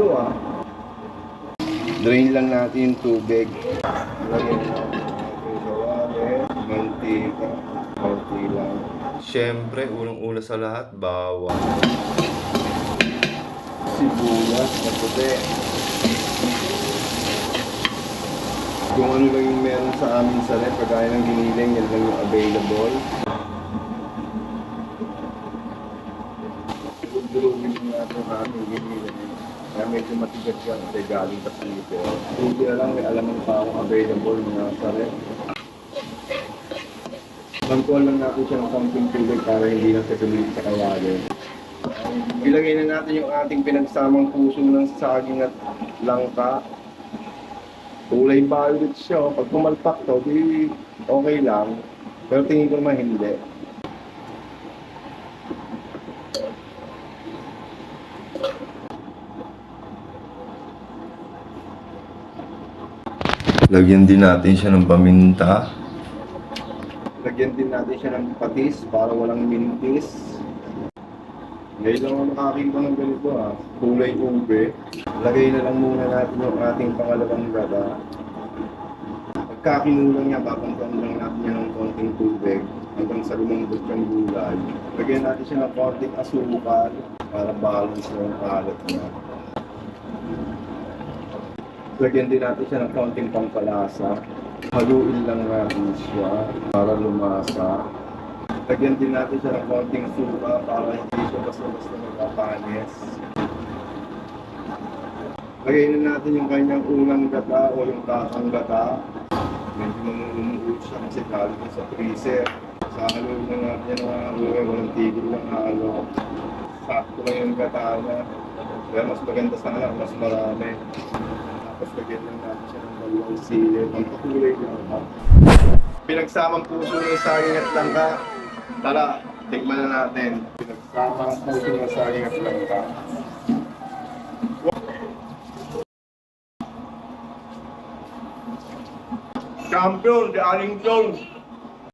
Ligo ah. Drain lang natin yung tubig. Lagyan natin sa wallet, mantika, konti lang. Siyempre, unang-una sa lahat, bawang. Sibuyas na puti. Kung ano lang yung meron sa amin sa rep, kagaya ng giniling, yan lang yung available. Durugin natin namin giniling. Kaya medyo matigas yan kasi galing sa freezer. Hindi na lang may alamang pa akong available na sa rep. Bantuan lang natin siya ng konting tubig para hindi na sasumili sa kawali. Ilagay na natin yung ating pinagsamang puso ng saging at langka. Kulay violet siya. Pag pumalpak to, di okay lang. Pero tingin ko naman hindi. Lagyan din natin siya ng paminta. Lagyan din natin siya ng patis para walang mintis. Ngayon lang ako nakakita ng ganito ah. Kulay ube. Lagay na lang muna natin yung ating pangalawang gata. Pagka kinulang niya, babantuan lang natin yan ng konting tubig hanggang sa lumambot yung gulay. Lagyan natin siya ng konting asukal para balance yung kalat niya. Lagyan din natin siya ng konting pampalasa. Haluin lang natin siya para lumasa. Lagyan din natin siya ng konting suka para hindi siya basta-basta magpapanis. Lagay na natin yung kanyang unang gata o yung tatang gata. Medyo mamumuot siya kasi galing sa freezer. Sa haluin na natin yung mga haluin, walang tigil lang halo. Sakto lang yung gata niya. Kaya mas maganda sana, mas marami. Tapos lagyan lang natin siya ng dalawang sili. Pampakulay lang. Pinagsamang puso ng saging at langka. Tara, tikman na natin. Pinagsamang puso ng saging at langka. Champion, the Aling Jones.